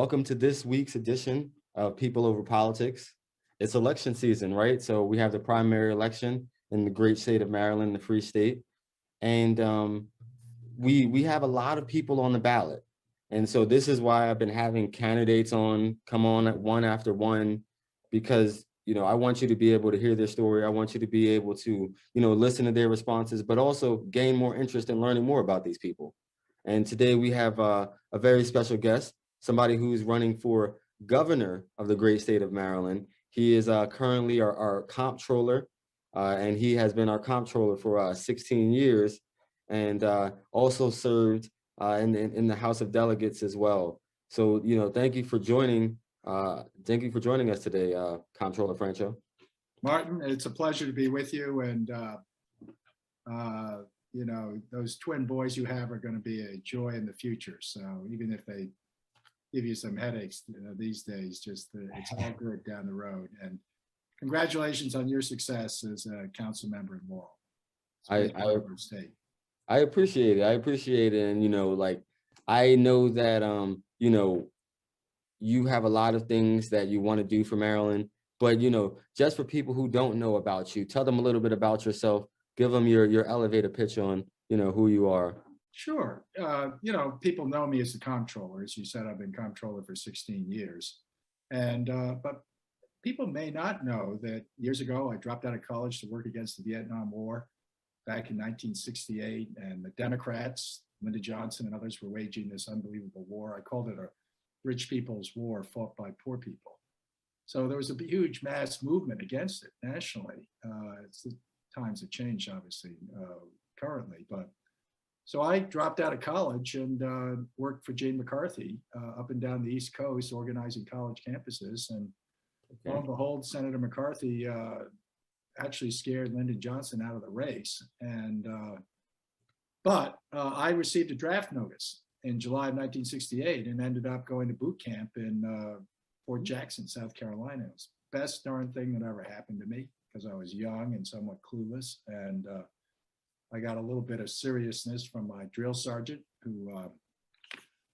welcome to this week's edition of People Over Politics. It's election season, right? So we have the primary election in the great state of Maryland, the Free State, and we have a lot of people on the ballot. And so this is why I've been having candidates come on at one after one, because I want you to be able to hear their story. I want you to be able to listen to their responses, but also gain more interest in learning more about these people. And today we have a very special guest, somebody who's running for governor of the great state of Maryland. He is currently our comptroller, and he has been our comptroller for 16 years, and also served in the House of Delegates as well. So, thank you for joining. Thank you for joining us today, Comptroller Franchot. Martin, it's a pleasure to be with you, and those twin boys you have are going to be a joy in the future. So even if they give you some headaches these days, it's all good down the road. And congratulations on your success as a council member in Laurel. I appreciate it. I appreciate it. And, I know that, you have a lot of things that you want to do for Maryland, but, just for people who don't know about you, tell them a little bit about yourself, give them your elevator pitch on, who you are. Sure. People know me as the comptroller. As you said, I've been comptroller for 16 years. And, but people may not know that years ago, I dropped out of college to work against the Vietnam War back in 1968. And the Democrats, Lyndon Johnson and others, were waging this unbelievable war. I called it a rich people's war fought by poor people. So there was a huge mass movement against it nationally. The times have changed, obviously, currently. But so I dropped out of college and worked for Jane McCarthy up and down the East Coast, organizing college campuses. And lo and behold, Senator McCarthy actually scared Lyndon Johnson out of the race. And but I received a draft notice in July of 1968 and ended up going to boot camp in Fort Jackson, South Carolina. It was the best darn thing that ever happened to me because I was young and somewhat clueless. And I got a little bit of seriousness from my drill sergeant who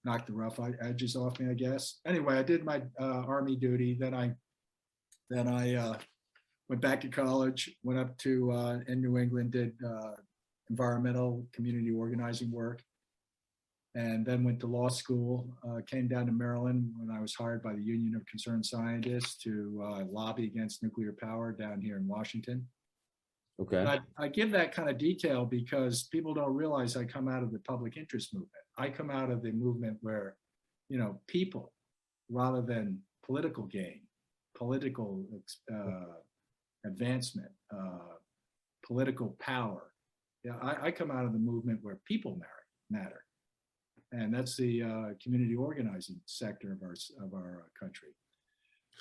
knocked the rough edges off me, I guess. Anyway, I did my Army duty. Then I went back to college, went up to in New England, did environmental community organizing work, and then went to law school. Came down to Maryland when I was hired by the Union of Concerned Scientists to lobby against nuclear power down here in Washington. Okay. And I give that kind of detail because people don't realize I come out of the public interest movement. I come out of the movement where, people, rather than political gain, political advancement, political power. I come out of the movement where people matter. And that's the community organizing sector of our country.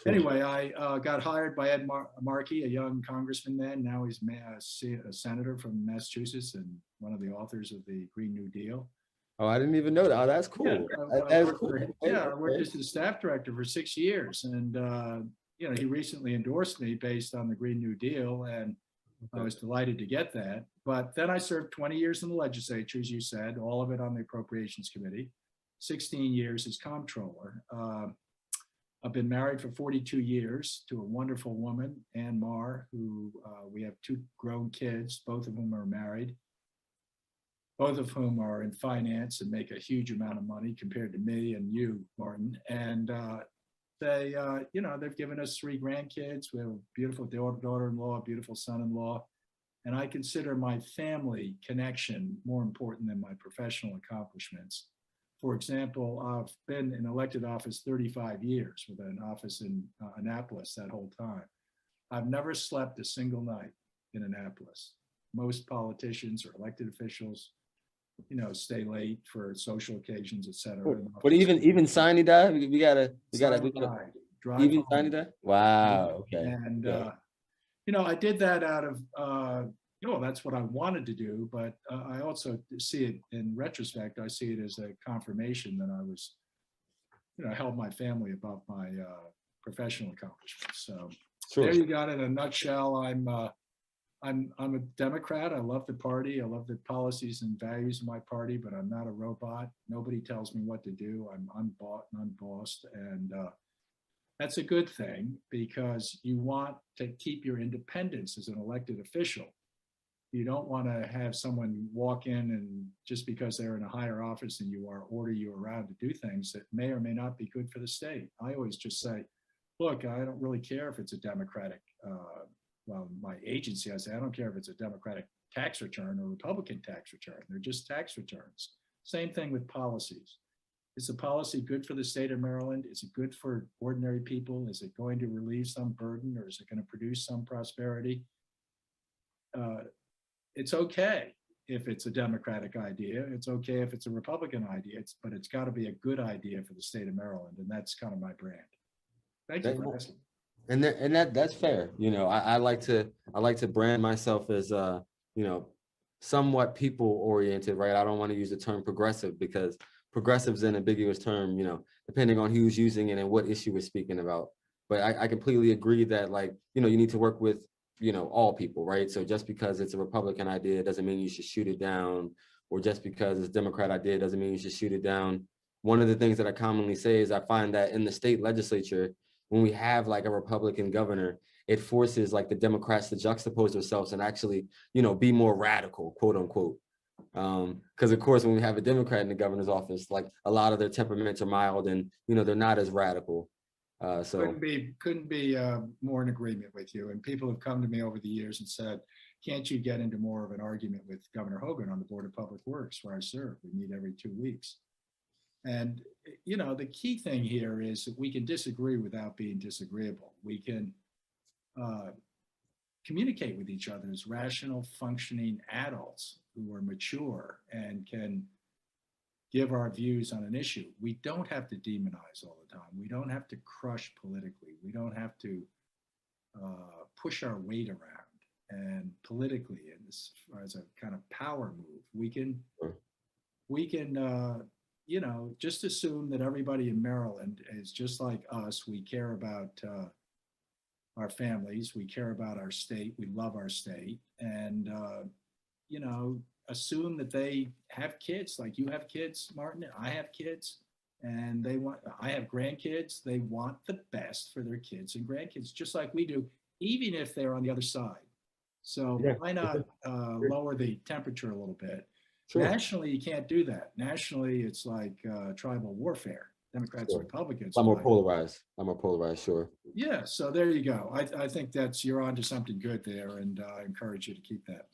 Sure. Anyway, I got hired by Ed Markey, a young congressman then. Now he's a senator from Massachusetts and one of the authors of the Green New Deal. Oh, I didn't even know that. Oh, that's cool. I worked as the staff director for 6 years. And, he recently endorsed me based on the Green New Deal. And I was delighted to get that. But then I served 20 years in the legislature, as you said, all of it on the Appropriations Committee, 16 years as comptroller. I've been married for 42 years to a wonderful woman, Ann Marr, who we have 2 grown kids, both of whom are married, both of whom are in finance and make a huge amount of money compared to me and you, Martin. And they've given us 3 grandkids. We have a beautiful daughter-in-law, a beautiful son-in-law. And I consider my family connection more important than my professional accomplishments. For example, I've been in elected office 35 years with an office in Annapolis that whole time. I've never slept a single night in Annapolis. Most politicians or elected officials, stay late for social occasions, etc. But even Signy died. We gotta. Even Signy died. Wow. Okay. And I did that out of that's what I wanted to do, but I also see it in retrospect. I see it as a confirmation that I was, held my family above my professional accomplishments. So sure. There you got it in a nutshell. I'm I'm a Democrat. I love the party. I love the policies and values of my party, but I'm not a robot. Nobody tells me what to do. I'm unbought and unbossed, and that's a good thing because you want to keep your independence as an elected official. You don't want to have someone walk in and just because they're in a higher office than you are, order you around to do things that may or may not be good for the state. I always just say, look, I don't really care if it's a Democratic, well, my agency, I say, I don't care if it's a Democratic tax return or Republican tax return. They're just tax returns. Same thing with policies. Is the policy good for the state of Maryland? Is it good for ordinary people? Is it going to relieve some burden, or is it going to produce some prosperity? It's okay if it's a Democratic idea. It's okay if it's a Republican idea. But it's got to be a good idea for the state of Maryland, and that's kind of my brand. Thank you for asking. And that's fair. You know, I like to brand myself as you know, somewhat people oriented, right? I don't want to use the term progressive because progressive is an ambiguous term, you know, depending on who's using it and what issue we're speaking about. But I completely agree that, like, you know, you need to work with, you know, all people, right? So just because it's a Republican idea doesn't mean you should shoot it down, or just because it's a Democrat idea doesn't mean you should shoot it down. One of the things that I commonly say is I find that in the state legislature, when we have like a Republican governor, it forces like the Democrats to juxtapose themselves and actually, you know, be more radical, quote unquote. Because of course, when we have a Democrat in the governor's office, like a lot of their temperaments are mild and, you know, they're not as radical. So couldn't be more in agreement with you. And people have come to me over the years and said, can't you get into more of an argument with Governor Hogan on the Board of Public Works where I serve? We meet every 2 weeks. And, you know, the key thing here is that we can disagree without being disagreeable. We can communicate with each other as rational, functioning adults who are mature and can give our views on an issue. We don't have to demonize all the time. We don't have to crush politically. We don't have to push our weight around. And politically, and as a kind of power move, we can you know, just assume that everybody in Maryland is just like us. We care about our families. We care about our state. We love our state. And, you know, assume that they have kids like you have kids, Martin, and I have kids. And I have grandkids. They want the best for their kids and grandkids, just like we do, even if they're on the other side. So why not lower the temperature a little bit? Sure. Nationally, you can't do that. Nationally, it's like tribal warfare. Democrats and Republicans. I'm more polarized. Sure. Yeah. So there you go. I think you're onto something good there, and I encourage you to keep that.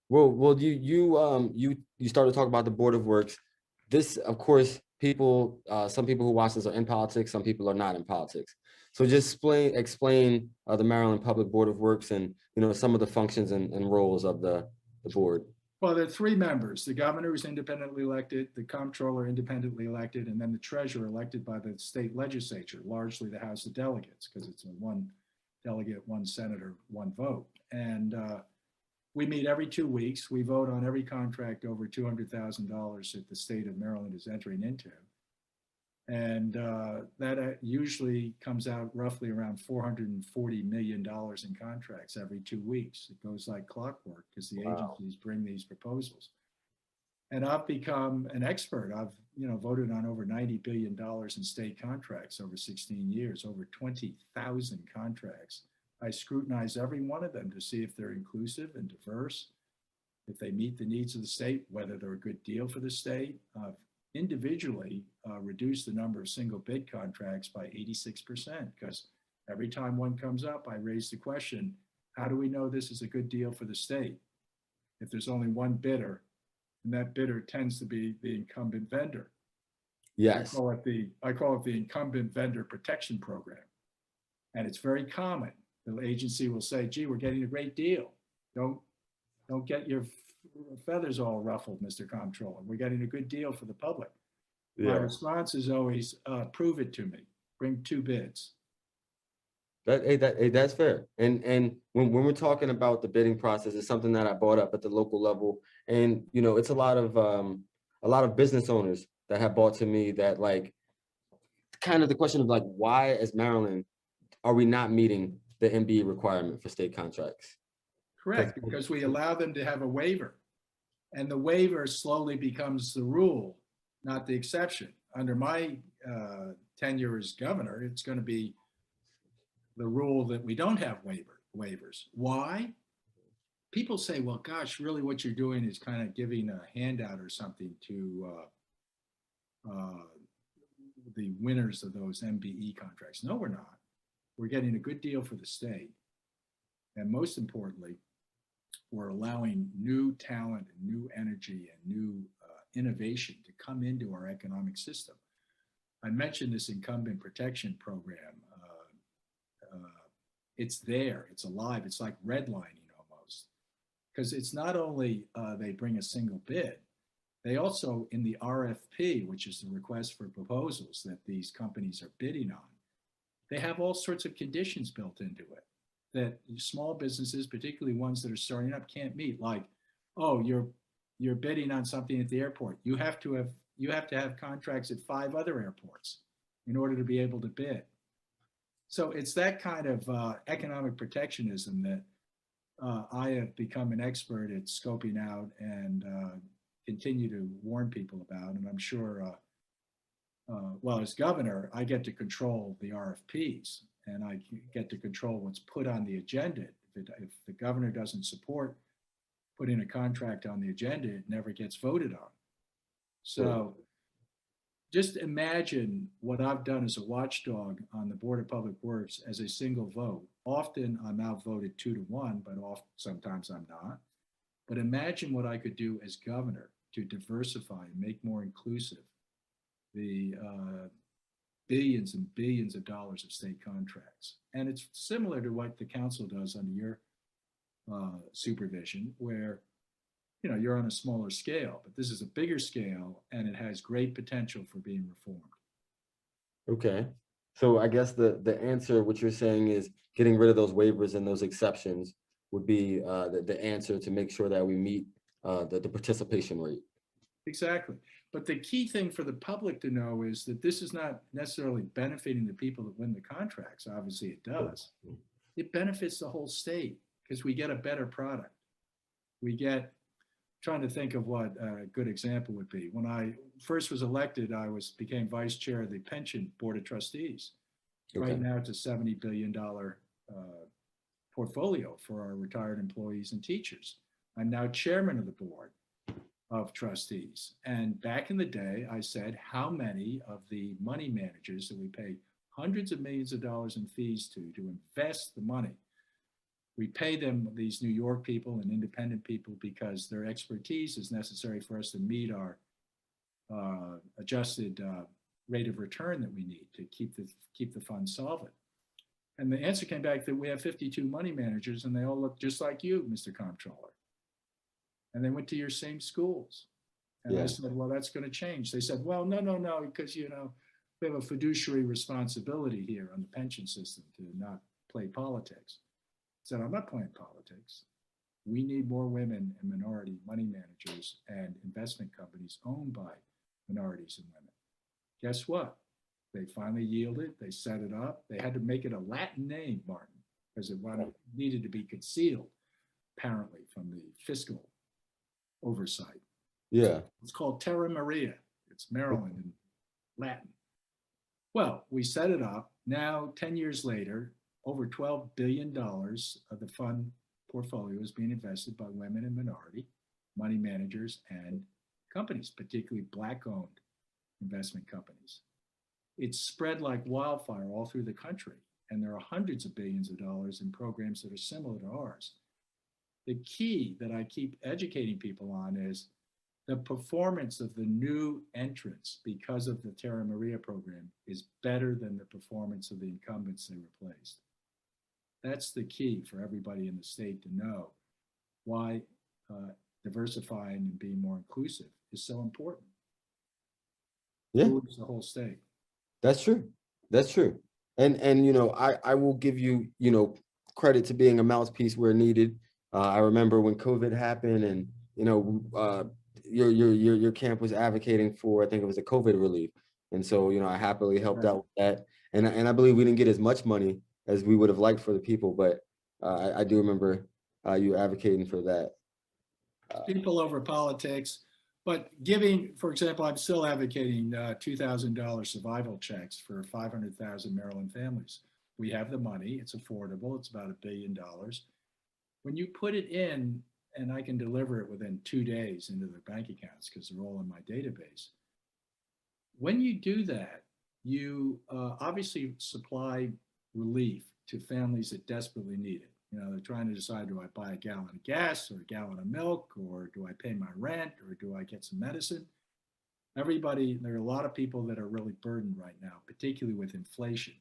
Well, you started to talk about the Board of Works. This, of course, some people who watch this are in politics. Some people are not in politics. So just explain the Maryland Public Board of Works and, you know, some of the functions and roles of the board. Well, there are 3 members. The governor is independently elected, the comptroller independently elected, and then the treasurer elected by the state legislature, largely the House of Delegates, because it's a 1 delegate, 1 senator, 1 vote. And we meet every 2 weeks. We vote on every contract over $200,000 that the state of Maryland is entering into. And that usually comes out roughly around $440 million in contracts every 2 weeks. It goes like clockwork because the agencies bring these proposals. And I've become an expert. I've, you know, voted on over $90 billion in state contracts over 16 years, over 20,000 contracts. I scrutinize every one of them to see if they're inclusive and diverse, if they meet the needs of the state, whether they're a good deal for the state. Individually reduce the number of single bid contracts by 86%, because every time one comes up, I raise the question, how do we know this is a good deal for the state? If there's only one bidder, and that bidder tends to be the incumbent vendor. Yes. I call it the incumbent vendor protection program. And it's very common. The agency will say, gee, we're getting a great deal. Don't get your feathers all ruffled, Mr. Comptroller. We're getting a good deal for the public. Yeah. My response is always, prove it to me. Bring 2 bids. That's fair. And when we're talking about the bidding process, it's something that I brought up at the local level. And, you know, it's a lot of business owners that have brought to me that, like, kind of the question of like, why as Maryland are we not meeting the MBE requirement for state contracts? Correct, because we allow them to have a waiver. And the waiver slowly becomes the rule, not the exception. Under my tenure as governor, it's going to be the rule that we don't have waivers. Why? People say, well, gosh, really what you're doing is kind of giving a handout or something to the winners of those MBE contracts. No, we're not. We're getting a good deal for the state. And most importantly, we're allowing new talent and new energy and new innovation to come into our economic system. I mentioned this incumbent protection program. It's there, it's alive, it's like redlining almost. Because it's not only they bring a single bid, they also, in the RFP, which is the request for proposals that these companies are bidding on, they have all sorts of conditions built into it that small businesses, particularly ones that are starting up, can't meet. Like, oh, you're bidding on something at the airport. You have to have contracts at 5 other airports in order to be able to bid. So it's that kind of economic protectionism that I have become an expert at scoping out and continue to warn people about. And I'm sure, well, as governor, I get to control the RFPs and I get to control what's put on the agenda. If the governor doesn't support putting a contract on the agenda, it never gets voted on. So just imagine what I've done as a watchdog on the Board of Public Works as a single vote. Often I'm outvoted 2-1, but sometimes I'm not. But imagine what I could do as governor to diversify and make more inclusive the billions and billions of dollars of state contracts. And it's similar to what the council does under your supervision, where you're on a smaller scale, but this is a bigger scale and it has great potential for being reformed. Okay. So I guess the answer, what you're saying is getting rid of those waivers and those exceptions would be the answer to make sure that we meet the participation rate. Exactly. But the key thing for the public to know is that this is not necessarily benefiting the people that win the contracts. Obviously it does. It benefits the whole state because we get a better product. Trying to think of what a good example would be. When I first was elected, I became vice chair of the pension board of trustees. Okay. Right now it's a $70 billion portfolio for our retired employees and teachers. I'm now chairman of the board of trustees. And back in the day, I said, how many of the money managers that we pay hundreds of millions of dollars in fees to invest the money, we pay them, these New York people and independent people, because their expertise is necessary for us to meet our adjusted rate of return that we need to keep the fund solvent. And the answer came back that we have 52 money managers and they all look just like you, Mr. Comptroller. And they went to your same schools. And I said, well, that's going to change. They said, well, no, because, we have a fiduciary responsibility here on the pension system to not play politics. I said, I'm not playing politics. We need more women and minority money managers and investment companies owned by minorities and women. Guess what? They finally yielded. They set it up. They had to make it a Latin name, Martin, because it needed to be concealed, apparently, from the fiscal oversight. Yeah. It's called Terra Maria. It's Maryland in Latin. Well, we set it up. Now, 10 years later, over $12 billion of the fund portfolio is being invested by women and minority money managers and companies, particularly Black-owned investment companies. It's spread like wildfire all through the country, and there are hundreds of billions of dollars in programs that are similar to ours. The key that I keep educating people on is the performance of the new entrants because of the Terra Maria program is better than the performance of the incumbents they replaced. That's the key for everybody in the state to know why diversifying and being more inclusive is so important. Yeah. It moves the whole state. That's true. That's true. And I will give you, credit to being a mouthpiece where needed. I remember when COVID happened and, your camp was advocating for, I think it was a COVID relief. And so, I happily helped out with that. And I believe we didn't get as much money as we would have liked for the people, but I do remember you advocating for that. People over politics, but giving, for example, I'm still advocating $2,000 survival checks for 500,000 Maryland families. We have the money, it's affordable, it's about $1 billion. When you put it in, and I can deliver it within 2 days into their bank accounts because they're all in my database. When you do that, you obviously supply relief to families that desperately need it. You know, they're trying to decide, do I buy a gallon of gas or a gallon of milk, or do I pay my rent, or do I get some medicine? Everybody, there are a lot of people that are really burdened right now, particularly with inflation.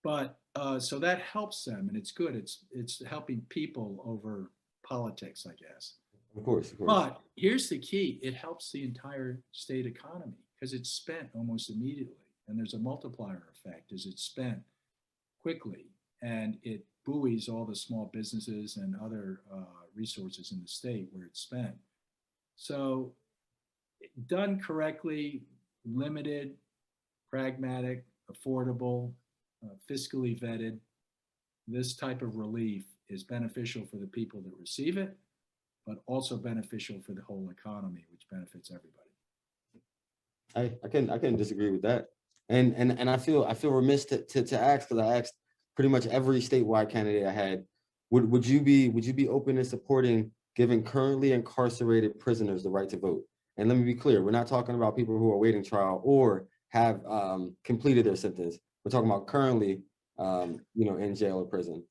But so that helps them, and it's good. It's helping people over politics, I guess. Of course, of course. But here's the key: it helps the entire state economy because it's spent almost immediately, and there's a multiplier effect as it's spent quickly, and it buoys all the small businesses and other resources in the state where it's spent. So done correctly, limited, pragmatic, affordable, fiscally vetted, this type of relief is beneficial for the people that receive it, but also beneficial for the whole economy, which benefits everybody. I can disagree with that. And I feel remiss to ask, because I asked pretty much every statewide candidate I had, would you be open to supporting giving currently incarcerated prisoners the right to vote? And let me be clear, we're not talking about people who are awaiting trial or have completed their sentence. We're talking about currently, in jail or prison.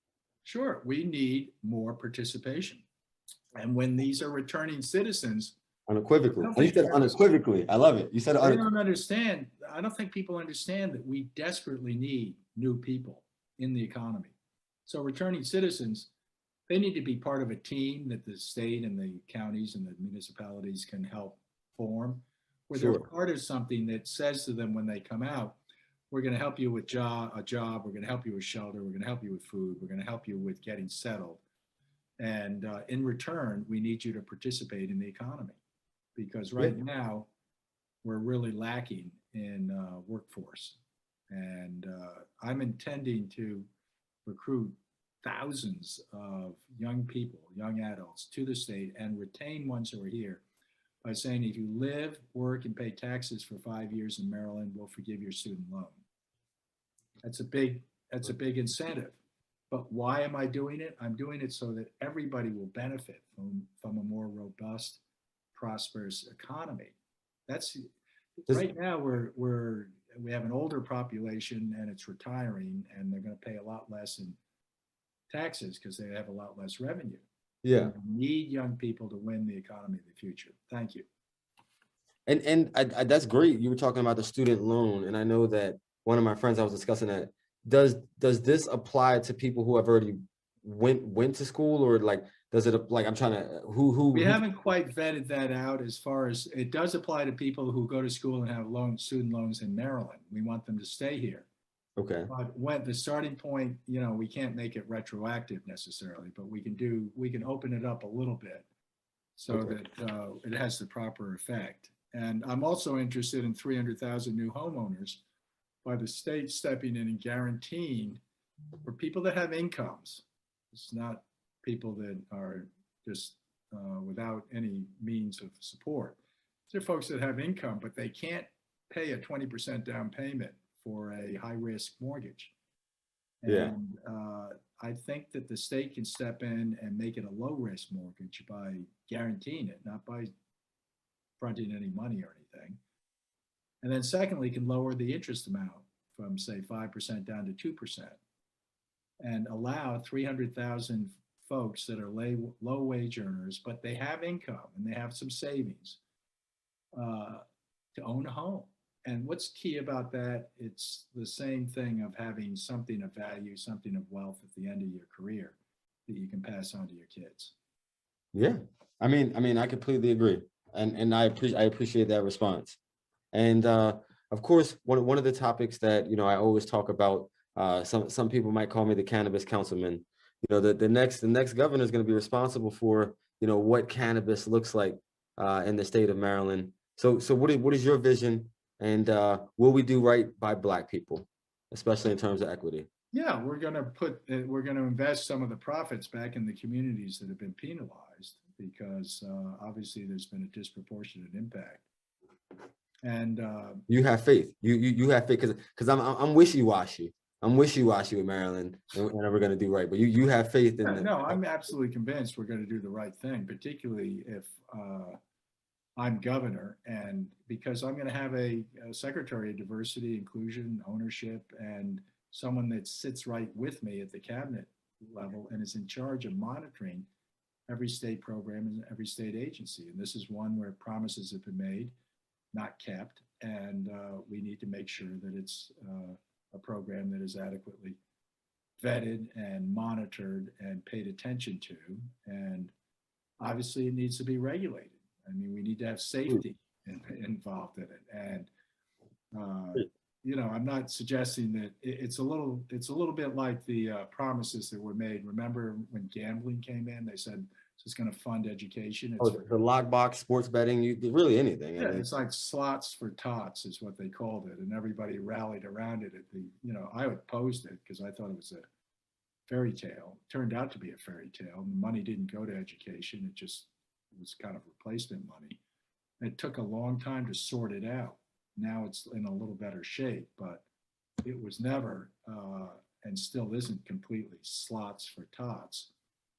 Sure, we need more participation. And when these are returning citizens, Unequivocally. You said unequivocally. I love it. You said I don't understand. I don't think people understand that we desperately need new people in the economy. So returning citizens, they need to be part of a team that the state and the counties and the municipalities can help form, where they're part of something that says to them when they come out, we're going to help you with a job, we're going to help you with shelter, we're going to help you with food, we're going to help you with getting settled. And in return, we need you to participate in the economy, because right now we're really lacking in workforce. And I'm intending to recruit thousands of young people, young adults to the state and retain ones who are here by saying, if you live, work, and pay taxes for 5 years in Maryland, we'll forgive your student loan. That's a big incentive. But why am I doing it? I'm doing it so that everybody will benefit from a more robust, prosperous economy. That's right now we have an older population and it's retiring, and they're going to pay a lot less in taxes because they have a lot less revenue. Yeah. We need young people to win the economy of the future. Thank you. And that's great. You were talking about the student loan, and I know that one of my friends, I was discussing that. Does this apply to people who have already went to school, or like does it, like, I'm trying to we haven't quite vetted that out. As far as it does apply to people who go to school and have student loans in Maryland. We want them to stay here. Okay. But when the starting point, we can't make it retroactive necessarily, but we can open it up a little bit so that it has the proper effect. And I'm also interested in 300,000 new homeowners by the state stepping in and guaranteeing for people that have incomes. It's not people that are just without any means of support. These are folks that have income, but they can't pay a 20% down payment for a high-risk mortgage. And I think that the state can step in and make it a low-risk mortgage by guaranteeing it, not by fronting any money or anything. And then secondly, can lower the interest amount from, say, 5% down to 2%, and allow 300,000 folks that are low wage earners, but they have income and they have some savings to own a home. And what's key about that, it's the same thing of having something of value, something of wealth at the end of your career that you can pass on to your kids. Yeah, I mean, I completely agree, and I appreciate that response. And of course, one of the topics that I always talk about. Some people might call me the cannabis councilman. The next governor is going to be responsible for what cannabis looks like in the state of Maryland. So what is your vision, and will we do right by Black people, especially in terms of equity? Yeah, we're going to invest some of the profits back in the communities that have been penalized because obviously there's been a disproportionate impact. And You have faith. You have faith because I'm wishy-washy. I'm wishy-washy with Maryland and we're going to do right. But you have faith in the. no, I'm absolutely convinced we're going to do the right thing, particularly if I'm governor, and because I'm going to have a secretary of diversity, inclusion, ownership, and someone that sits right with me at the cabinet level and is in charge of monitoring every state program and every state agency. And this is one where promises have been made, not kept, and we need to make sure that it's a program that is adequately vetted and monitored and paid attention to. And obviously, it needs to be regulated. I mean, we need to have safety involved in it. And I'm not suggesting that it's a little bit like the promises that were made. Remember when gambling came in, they said this is going to fund education. Oh, the lockbox, sports betting, really anything. Yeah, it's like slots for tots is what they called it, and everybody rallied around it. I opposed it because I thought it was a fairy tale. It turned out to be a fairy tale. The money didn't go to education. It was kind of replacement money. It took a long time to sort it out. Now it's in a little better shape, but it was never and still isn't completely slots for tots.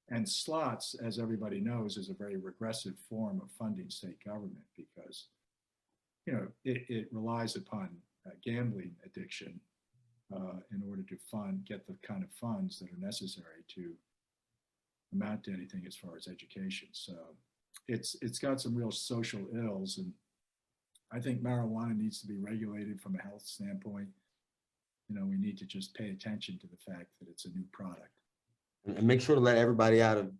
And slots, as everybody knows, is a very regressive form of funding state government because it relies upon gambling addiction in order to get the kind of funds that are necessary to amount to anything as far as education. So it's got some real social ills, and I think marijuana needs to be regulated from a health standpoint. We need to just pay attention to the fact that it's a new product. And make sure to let everybody out of,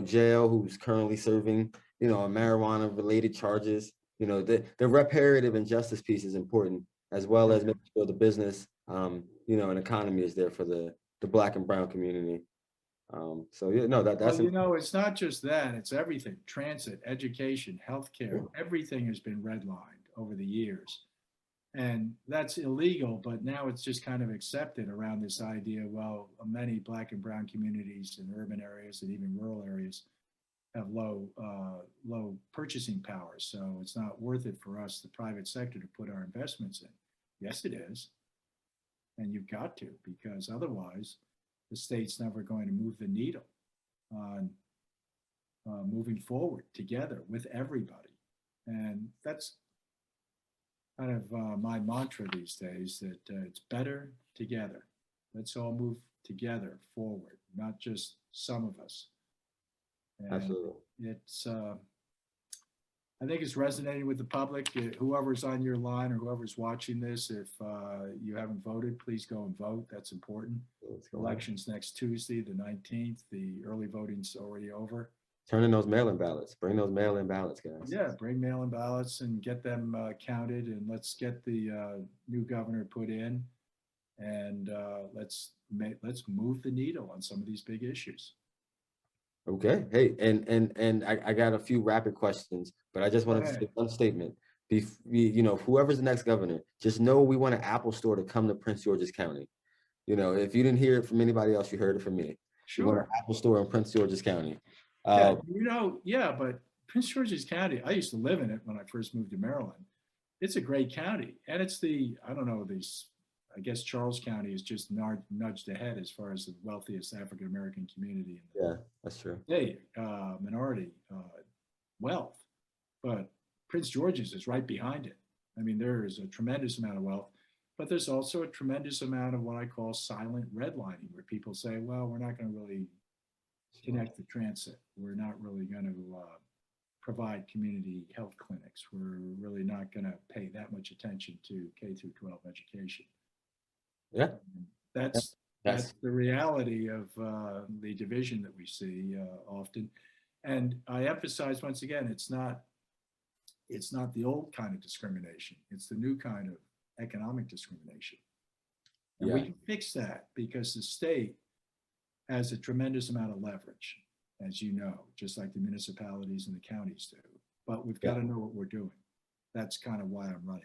jail who's currently serving, marijuana related charges. The reparative and justice piece is important, as well as making sure the business, and economy is there for the Black and brown community. So yeah, no, that's. Well, it's not just that, it's everything: transit, education, healthcare, everything has been redlined over the years. And that's illegal, but now it's just kind of accepted around this idea. Well, many Black and brown communities in urban areas and even rural areas have low purchasing power. So it's not worth it for us, the private sector, to put our investments in. Yes, it is. And you've got to, because otherwise the state's never going to move the needle on moving forward together with everybody. And that's kind of my mantra these days, that it's better together. Let's all move together forward, not just some of us. And Absolutely. I think it's resonating with the public. Whoever's on your line or whoever's watching this, if you haven't voted, please go and vote. That's important. The election's next Tuesday, the 19th. The early voting's already over. Turn in those mail-in ballots. Bring those mail-in ballots, guys. Yeah, bring mail-in ballots and get them counted, and let's get the new governor put in, and let's move the needle on some of these big issues. Okay. Hey, and I got a few rapid questions, but I just wanted to say one statement. Whoever's the next governor, just know we want an Apple store to come to Prince George's County. If you didn't hear it from anybody else, you heard it from me. Sure. We want an Apple store in Prince George's County. But Prince George's County, I used to live in it when I first moved to Maryland. It's a great county, and it's I guess Charles County is just nudged ahead as far as the wealthiest African American community in the that's true. State, minority wealth, but Prince George's is right behind it. I mean, there is a tremendous amount of wealth, but there's also a tremendous amount of what I call silent redlining, where people say, well, we're not going to really connect the transit. We're not really going to provide community health clinics. We're really not going to pay that much attention to K through 12 education. Yeah, that's the reality of the division that we see often. And I emphasize once again, it's not the old kind of discrimination. It's the new kind of economic discrimination. And we can fix that because the state has a tremendous amount of leverage, as you know, just like the municipalities and the counties do. But we've got to know what we're doing. That's kind of why I'm running.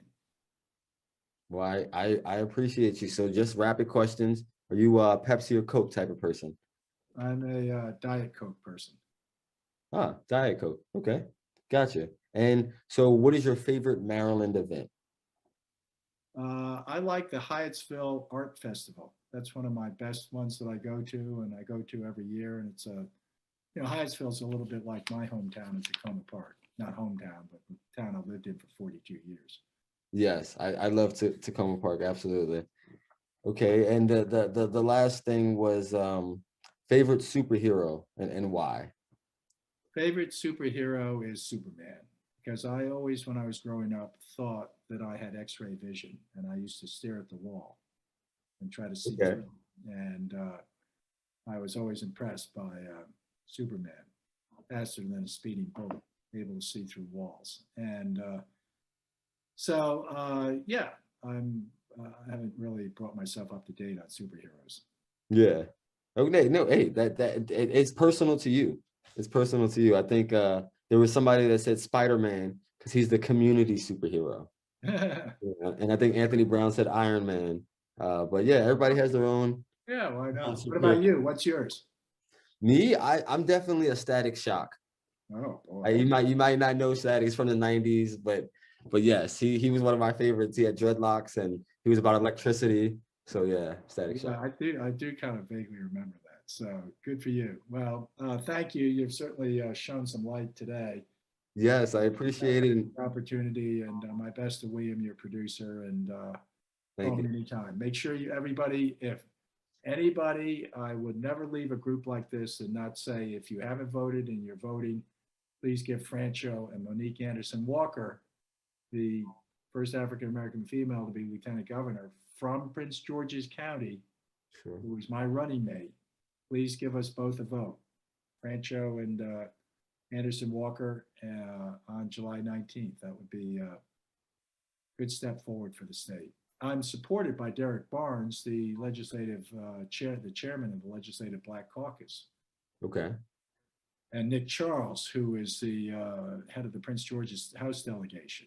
Well, I appreciate you. So just rapid questions. Are you a Pepsi or Coke type of person? I'm a Diet Coke person. Ah, Diet Coke. Okay, gotcha. And so, what is your favorite Maryland event? I like the Hyattsville Art Festival. That's one of my best ones that I go to, and I go to every year. And it's a, Hyattsville's a little bit like my hometown in Tacoma Park. Not hometown, but the town I lived in for 42 years. Yes, I love to Tacoma Park. Absolutely. Okay, and the last thing was favorite superhero and why? Favorite superhero is Superman because I always, when I was growing up, thought that I had X-ray vision, and I used to stare at the wall and try to see Okay. through. And I was always impressed by Superman, faster than a speeding bullet, able to see through walls. And yeah, I haven't really brought myself up to date on superheroes. Yeah. Okay. No. Hey, it's personal to you. It's personal to you. I think there was somebody that said Spider-Man because he's the community superhero. Yeah, Yeah, and I think Anthony Brown said Iron Man. But yeah, everybody has their why own not? What superhero. about you? What's yours? Me, I'm definitely a Static Shock. Oh boy. You might not know Static. He's from the '90s, but yes, he was one of my favorites. He had dreadlocks and he was about electricity. So yeah, Static Yeah, Shock. I do kind of vaguely remember that. So good for you. Well, thank you. You've certainly shown some light today. Yes, I appreciate it. Opportunity, and my best to William, your producer, and call Thank you. me anytime. Make sure you, everybody, if anybody, I would never leave a group like this and not say, if you haven't voted and you're voting, please give Franchot and Monique Anderson Walker the first African American female to be lieutenant governor from Prince George's County, Sure. who is my running mate. Please give us both a vote. Franchot and Anderson Walker on July 19th. That would be a good step forward for the state. I'm supported by Derek Barnes, the legislative the chairman of the Legislative Black Caucus, Okay. and Nick Charles, who is the head of the Prince George's House delegation.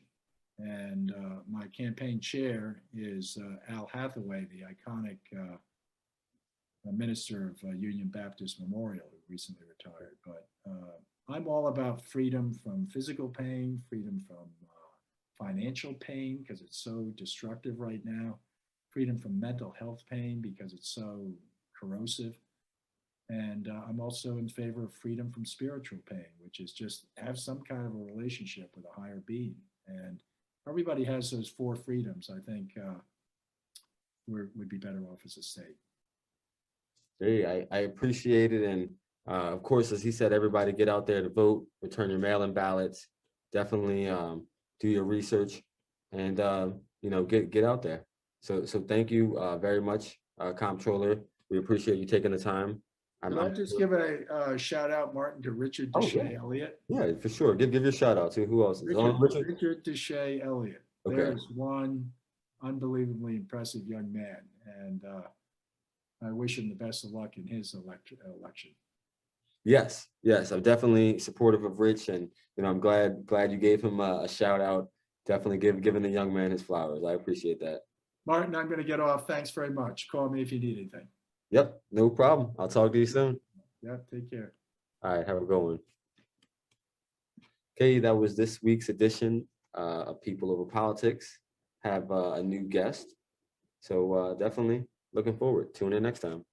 And my campaign chair is Al Hathaway, the iconic minister of Union Baptist Memorial, who recently retired. But I'm all about freedom from physical pain, freedom from financial pain, because it's so destructive right now, freedom from mental health pain, because it's so corrosive. And I'm also in favor of freedom from spiritual pain, which is just have some kind of a relationship with a higher being. And everybody has those four freedoms. I think we'd be better off as a state. Hey, I appreciate it. And of course, as he said, everybody get out there to vote, return your mail-in ballots, definitely do your research and get out there. So thank you very much, Comptroller. We appreciate you taking the time. Could I just give a shout out, Martin, to Richard Oh yeah, Deshay Elliott? yeah, for sure. Give your shout out to who else is Richard, on Richard. Richard Deshay Elliott. There Okay. is one unbelievably impressive young man, and I wish him the best of luck in his election. Yes, yes, I'm definitely supportive of Rich, and I'm glad you gave him a shout out. Definitely giving the young man his flowers. I appreciate that. Martin, I'm going to get off. Thanks very much. Call me if you need anything. Yep, no problem. I'll talk to you soon. Yeah, take care. All right, have a good one. Okay, that was this week's edition of People Over Politics. Have a new guest, so definitely looking forward. Tune in next time.